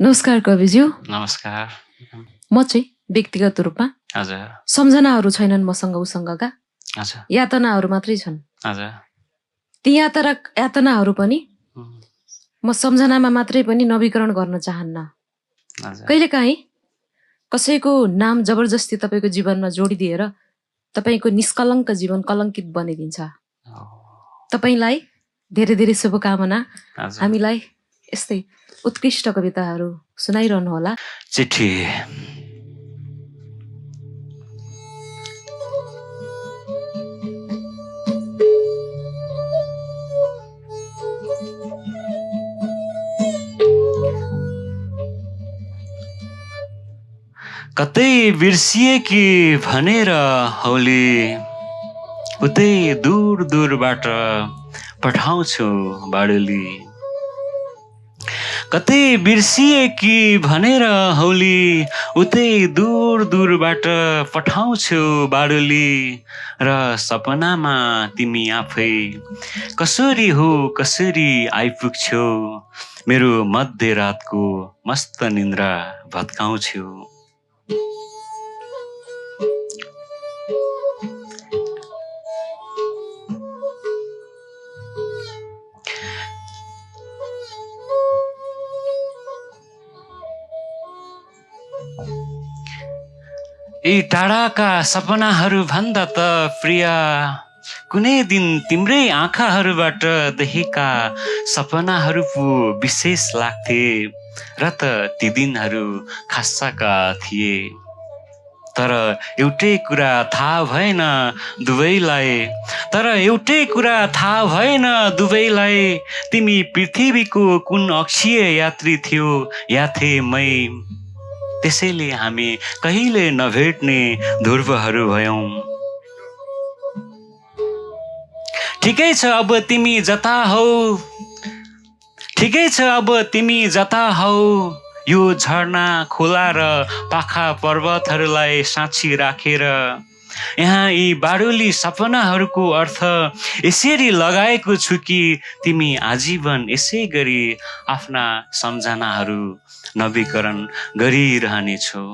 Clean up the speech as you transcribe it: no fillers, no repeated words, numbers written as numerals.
नमस्कार कविज्यू। नमस्कार। म चाहिँ व्यक्तिगत रूपमा हजुर सम्झनाहरू छैनन् मसँग उसँगका, हजुर यातनाहरू मात्रै छन्। हजुर ती यातनाहरू पनि म सम्झनामा मात्रै पनि नवीकरण गर्न चाहन्न। हजुर कहिलेकाहीँ कसैको नाम जबरजस्ती तपाईँको जीवनमा जोडिदिएर तपाईँको निष्कलङ्क जीवन कलङ्कित बनिदिन्छ। तपाईँलाई धेरै धेरै शुभकामना। हजुर हामीलाई यस्तै उत्कृष्ट कविताहरू सुनाइरहनु होला। चिठी। कतै बिर्सिए कि भनेर हौली उतै दूर दूरबाट पठाउँछु बाडुली। कतै बिर्सिए कि भनेर हौली उतै दूर दूरबाट पठाउँछु बाडुली। र सपनामा तिमी आफै कसरी हो कसरी आइपुग्छौ मेरो मध्यरातको मस्त निन्द्रा भत्काउँछु। यी टाढाका सपनाहरू भन्दा त प्रिया कुनै दिन तिम्रै आँखाहरूबाट देखेका सपनाहरू पो विशेष लाग्थे र त ती दिनहरू खासका थिए। तर एउटै कुरा थाहा भएन दुवैलाई तिमी पृथ्वीको कुन अक्षीय यात्री थियो या थिए मै। त्यसैले हामी कहिले नभेट्ने ध्रुवहरू भयौं। ठिकै छ अब तिमी जता हौ यो झरना खोला र पाखा पर्वतहरूलाई साँची राखेर यहाँ यी बाडुली सपनाहरूको अर्थ यसरी लगाएको छु कि तिमी आजीवन यसै गरी आफ्ना सम्झनाहरू नवीकरण गरिरहनेछौ।